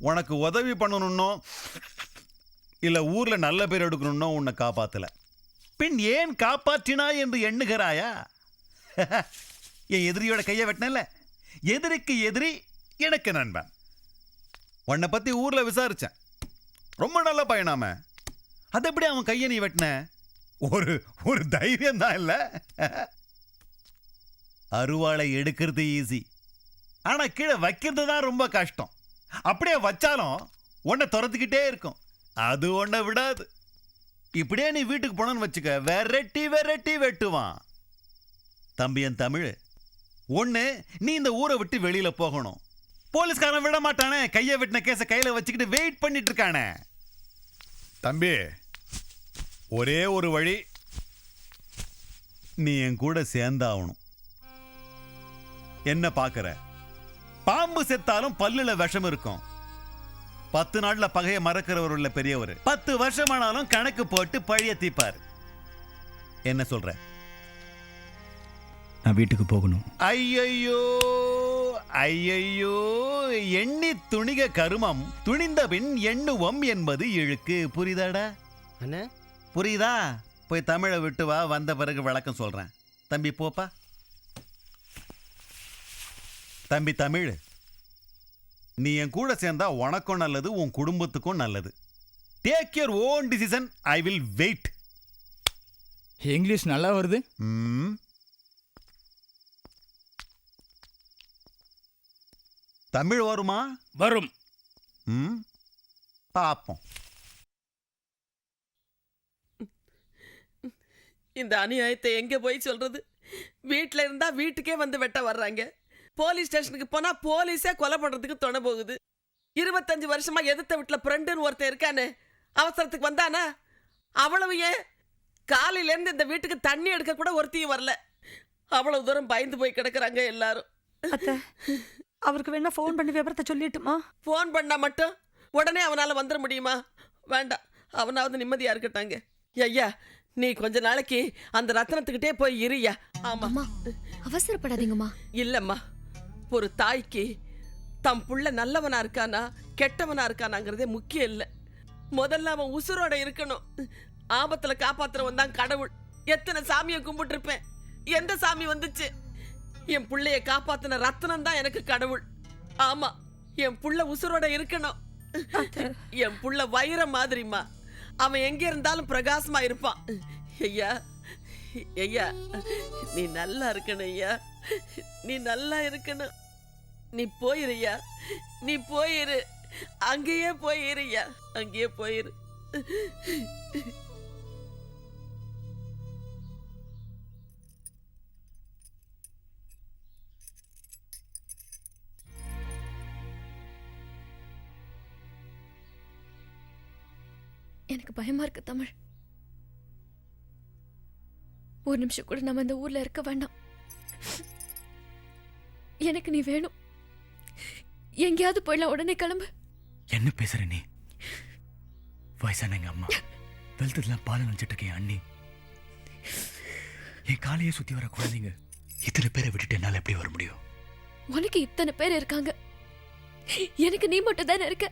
உனக்கு உதவி பண்ணணும்னோ இல்ல ஊர்ல நல்ல பேர் எடுக்கணும்னோ உன்னை காப்பாத்தல. பின் ஏன் காப்பாற்றினா என்று எண்ணுகிறாயா? என் எதிரியோட கையை வெட்டினல, எதிரிக்கு எதிரி எனக்கு நண்பன். உன்னை பத்தி ஊர்ல விசாரிச்சேன், ரொம்ப நல்ல பையனாம. அது எப்படி அவன் கையை நீ வெட்டின? ஒரு ஒரு தைரியம் தான் இல்ல. அருவாளை எடுக்கிறது ஈஸி, ஆனா கீழே வைக்கிறது தான் ரொம்ப கஷ்டம். அப்படியே வச்சாலும் உன்னை துரத்துக்கிட்டே இருக்கும், அது உன்னை விடாது. இப்படியே நீ வீட்டுக்கு போனன்னு வச்சுக்க, வெரைட்டி வெரைட்டி வெட்டுவான். தம்பி என் தமிழ், ஒண்ணு நீ இந்த ஊரை விட்டு வெளியில போகணும். போலீஸ்காரன் விட மாட்டானே, கையை வெட்டின கேஸை கையில வச்சுக்கிட்டு வெயிட் பண்ணிட்டு இருக்கானே. தம்பி, ஒரே ஒரு வழி, நீ என் கூட சேர்ந்தாகணும். என்ன பாக்குற? பாம்பு செத்தாலும் பல்லுல விஷம் இருக்கும். 10 நாள்ல பகையை மறக்கிறவர் உள்ள பெரியவர் 10 வருஷமானாலும் கணக்கு போட்டு பழிய தீப்பார். என்ன சொல்ற? நான் வீட்டுக்கு போகணும். ஐயையோ ஐயையோ, எண்ணி துணிக கருமம், துணிந்த பின் எண்ணுவோம் என்பது இழுக்கு. புரியுதாடா? அண்ணே புரியுதா? போய் தமிழை விட்டு வா, வந்த பிறகு விளக்கம் சொல்றேன். தம்பி போப்பா. தம்பி தமிழ், நீ என் கூட சேர்ந்தா உனக்கும் நல்லது, உன் குடும்பத்துக்கும் நல்லது. Take your own decision, I will wait. English நல்லா வருது. தமிழ் வருமா? வரும். பாப்போம். இந்த அநியாயத்தை எங்க போய் சொல்றது? வீட்டுல இருந்தா வீட்டுக்கே வந்து வெட்ட வர்றாங்க, போலீஸ் ஸ்டேஷனுக்கு போனா போலீஸே கொலை பண்றதுக்கு துணை போகுது. 25 வருஷமா எதிர்த்த வீட்டுல ஃப்ரெண்டுன்னு ஒருத்தன் இருக்கானே, அவசரத்துக்கு வந்தானா? அவ்வளவு ஏன் காலையில இருந்து இந்த வீட்டுக்கு தண்ணி எடுக்க கூட ஒருத்தையும் வரல. அவ்வளவு தூரம் பயந்து போய் கிடக்குறாங்க எல்லாரும். அவருக்கு வேணா ஃபோன் பண்ணி விவரத்தை சொல்லிட்டுமா? ஃபோன் பண்ணா மட்டும் உடனே அவனால வந்துட முடியுமா? வேண்டாம், அவனாவது நிம்மதியா இருக்கட்டாங்க. ஐயா, நீ கொஞ்ச நாளைக்கு அந்த ரத்னத்துக்கிட்டே போய் இருயா. ஆமா, அவசரப்படாதீங்கம்மா. இல்லம்மா, ஒரு தாய்க்கு தம் புள்ள நல்லவனா இருக்கானா கெட்டவனா இருக்கானாங்கிறதே முக்கியம் இல்லை. முதல்ல அவன் உசுரோட இருக்கணும். ஆபத்துல காப்பாத்துறவன் தான் கடவுள். எத்தனை சாமியை கும்பிட்டு இருப்பேன், எந்த சாமி வந்துச்சு? என் புள்ளைய காப்பாத்தின ரத்னம் தான் எனக்கு கடவுள். ஆமா, என் புள்ள உசுரோட இருக்கணும். என் புள்ள வைரம் மாதிரிமா, அவன் எங்க இருந்தாலும் பிரகாசமா இருப்பான். ஐயா ஐயா, நீ நல்லா இருக்கணும் ஐயா, நீ நல்லா இருக்கணும். நீ போயிருயா, நீ போயிரு, அங்கேயே போயிருயா, அங்கேயே போயிரு. எனக்கு பயமா இருக்கு தமிழ். ஒரு நிமிஷம் கூட நம்ம இந்த ஊர்ல இருக்க வேண்டாம். எனக்கு நீ வேணும். எங்கேயாவது போயிடலாம், உடனே கிளம்பு. என்ன பேசுற நீ? வயசான எங்க அம்மா, வெளுத்ததுலாம் பால் நினைச்சிட்டு இருக்கேன் அண்ணி, என் காலையே சுத்தி வர குழந்தைங்க, இத்தனை பேரை விட்டுட்டு என்னால எப்படி வர முடியும்? உனக்கு இத்தனை பேர் இருக்காங்க, எனக்கு நீ மட்டும் தானே இருக்க.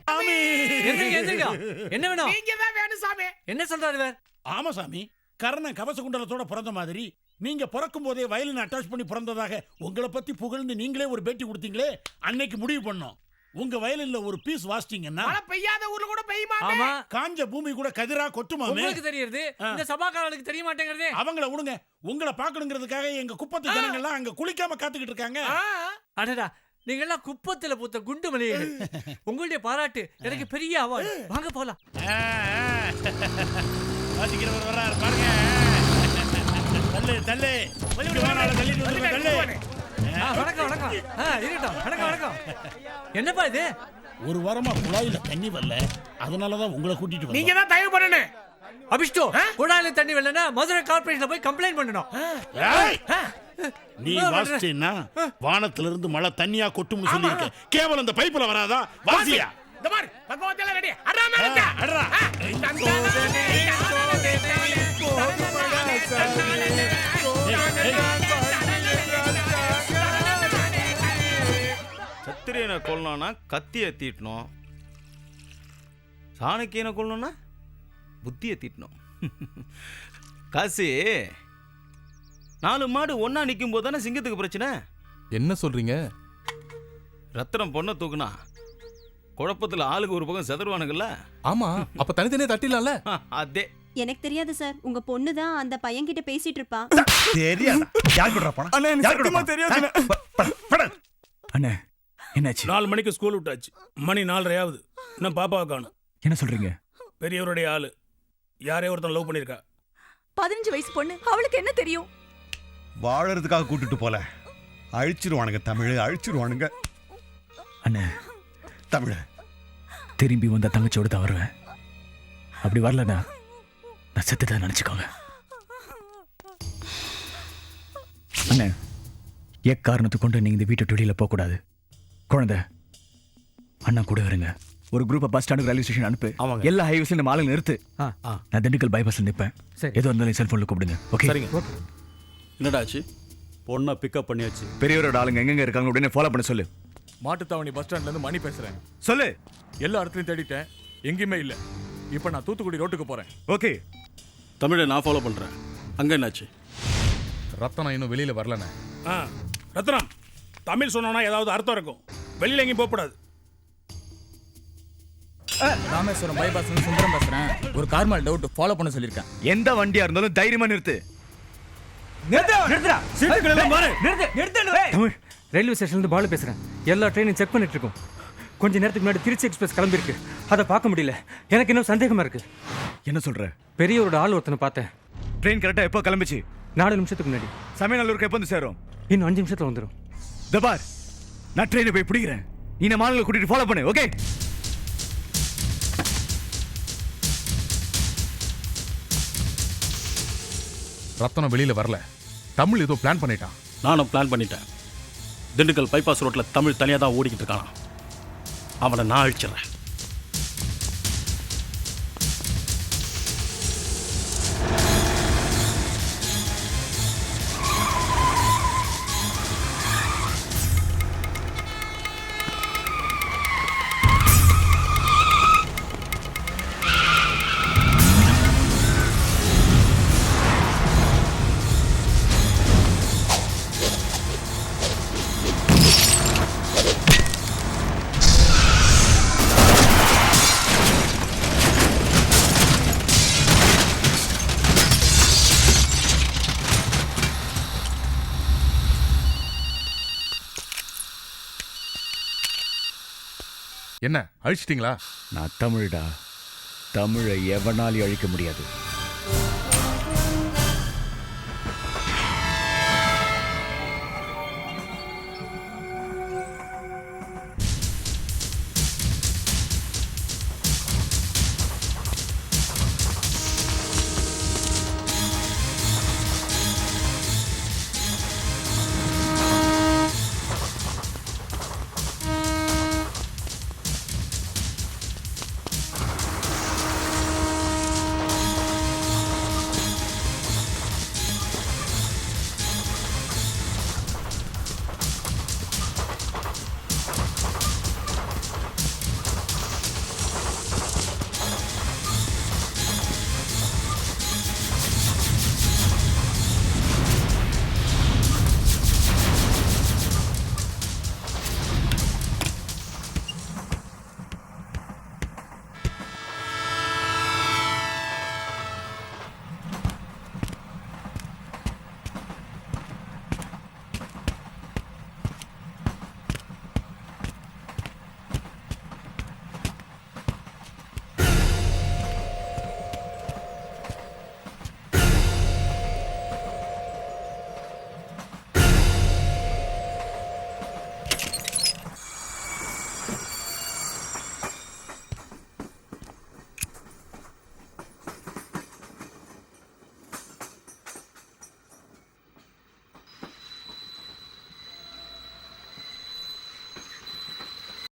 என்ன வேணும்? நீங்க தான் வேணும் சாமி. என்ன சொல்றாரு வேற? ஆமா சாமி, கர்ண கவச குண்டலத்தோட பிறந்த மாதிரி நீங்க பிறக்கும் போதே வயலின் அட்டாச் பண்ணி பிறந்ததாக உங்களை பத்தி புகழ்ந்து நீங்களே ஒரு பேட்டி கொடுத்தீங்களே, அன்னைக்கு முடிவு பண்ணோம். உங்க வயலின்ல ஒரு பீஸ் வாசிட்டீங்கன்னா மழை பெய்யாத ஊர்ல கூட பெய்யுமா? ஆமா, காஞ்ச பூமி கூட கதிரா கொட்டுமாமே. உங்களுக்கு தெரியுது, இந்த சபாக்காரர்களுக்கு தெரிய மாட்டேங்கிறது. அவங்கள விடுங்க, உங்களை பார்க்கணுங்கிறதுக்காக எங்க குப்பத்து ஜனங்க எல்லாம் அங்க குளிக்காம காத்துக்கிட்டு இருக்காங்க. அடடா, நீங்க எல்லாம் குப்பத்துல பூத்த குண்டு மலையீடு. உங்களுடைய பாராட்டு எனக்கு பெரிய அவார்டு. வாங்க போலாம். வாசிக்கிறவர் வர்றாரு பாருங்க. தள்ளு தள்ளு, தள்ளிட்டு வந்து தள்ளு. வணக்கம் வணக்கம். இருக்கட்டும், வணக்கம் வணக்கம். என்னப்பா இது? ஒரு வாரமா குழாயில தண்ணி வரல, அதனாலதான் உங்களை கூட்டிட்டு நீங்க தான் தயவு பண்ணணும். அபிஷ்டோ, குழாயில தண்ணி வரலன்னா மதுரை கார்பரேஷன்ல போய் கம்ப்ளைண்ட் பண்ணணும். நீ வாசிச்சேன்னா வானத்துல இருந்து மழை தண்ணியா கொட்டும்னு சொல்லிருக்க, கேவலம் அந்த பைப்புல வராதா? வாசியா இந்த மாதிரி பகவதேல ரெடி. அடரா மேலங்க. அடரா. சத்திரியனை கொல்லணும்னா கத்தியை தீட்டணும், சாணக்கியனை கொள்ளணும்னா புத்தியை தீட்டணும். காசி 4 மாடு ஒண்ணா நிற்கும் போது தானே சிங்கத்துக்கு பிரச்சனை. என்ன சொல்றீங்க? ரத்தனம் பொண்ணை தூக்குனா குழப்பத்துல ஆளுக்கு ஒரு பக்கம் செதறுவானுங்கல்ல. ஆமா, அப்ப தனித்தனியே தட்டிடலாம்ல. அதே. எனக்கு தெரியாது சார், உங்க பொண்ணு தான் அந்த பையன் கிட்ட பேசிட்டு இருப்பா. தெரியாதா? யார் கூடறா போனா? அண்ணே, எனக்கு யார் கூட சத்தியமா போனா? தெரியாது. அண்ணே, என்னாச்சு? 4 மணிக்கு ஸ்கூல் விட்டாச்சு, மணி 4:30 ஆகுது. இன்னும் பாப்பாவை காணும். என்ன சொல்றீங்க? பெரியவருடைய ஆளு யாரையோ ஒருத்தன் லவ் பண்ணியிருக்கா. 15 வயசு பொண்ணு, அவளுக்கு என்ன தெரியும்? வாழறதுக்காக கூட்டிட்டு போல. அழிச்சிருவானுங்க தமிழ், அழிச்சிருவானுங்க அண்ணே. தமிழ். திரும்பி வந்த தங்கச்சியோட தான் வருவேன். அப்படி வரலண்ணா நான் செத்துதான் நினைச்சுக்கோங்க. அண்ணே, எக்காரணத்தை கொண்டு நீங்க இந்த வீட்டை வெளியில போக கூடாது. குழந்தை அண்ணா கூட வருங்க. ஒரு குரூப்பை பஸ் ஸ்டாண்டுக்கு ரயில்வே ஸ்டேஷன் அனுப்பு. எல்லா ஹைவேஸ்ல நம்ம ஆளுங்க நிறுத்து. நான் திண்டுக்கல் பைபாஸ்ல நிற்பேன். எது வந்தாலும் செல்போன்ல கூப்பிடுங்க. ஓகே? என்னடாச்சு? பொண்ணை பிக்கப் பண்ணியாச்சு. பெரியவரோட ஆளுங்க எங்கெங்க இருக்காங்க உடனே ஃபாலோ பண்ண சொல்லு. மாட்டுத்தாவணி பஸ் ஸ்டாண்ட்ல இருந்து மணி பேசுறேன். சொல்லு. எல்லா இடத்துலயும் தேடிட்டேன், எங்கேயுமே இல்ல. இப்ப நான் தூத்துக்குடி ரோட்டுக்கு போறேன். ஓகே? தமிழை நான் ஃபாலோ பண்றேன். அங்க என்னாச்சு? ரத்தனம் இன்னும் வெளியில வரலண்ணே. ரத்னம், தமிழ் சொன்னா ஏதாவது அர்த்தம் இருக்கும். வெளியில எங்கேயும் போகக்கூடாது. ராமேஸ்வரம் பைபாஸ் சுந்தரம் பேசுறேன். ஒரு கார் மேல டவுட், ஃபாலோ பண்ண சொல்லிருக்கேன். எந்த வண்டியா இருந்தாலும் தைரியமா நிறுத்து. தமிழ், ரயில்வே ஸ்டேஷன்ல பாலு பேசுறேன். எல்லா ட்ரெயினும் செக் பண்ணிட்டு இருக்கோம். கொஞ்ச நேரத்துக்கு முன்னாடி திருச்சி எக்ஸ்பிரஸ் கிளம்பிருக்கு. அதை பார்க்க முடியல. எனக்கு இன்னும் சந்தேகமா இருக்கு. என்ன சொல்ற? பெரியவரோட ஆள் ஒருத்தனை பார்த்தேன். ட்ரெயின் கரெக்டா எப்போ கிளம்பிச்சு? 4 நிமிஷத்துக்கு முன்னாடி. சமயநல்லூருக்கு எப்போ வந்து சேரும்? இன்னும் 5 நிமிஷத்துல வந்துடும். தபார், நான் ட்ரெயினை போய் பிடிக்கிறேன். நீ நம்ம ஆளுங்களை கூட்டிட்டு ஃபாலோ பண்ணு. ஓகே? ரத்தனம் வெளியில வரல. தமிழ் ஏதோ பிளான் பண்ணிட்டான். நானும் பிளான் பண்ணிட்டேன். திண்டுக்கல் பைபாஸ் ரோட்ல தமிழ் தனியாக தான் ஓடிக்கிட்டு இருக்கானா. அவனை நான் அழிச்சிடறேன். என்ன அழிச்சிட்டீங்களா? நான் தமிழ்டா. தமிழை எவனாலையும் அழிக்க முடியாது.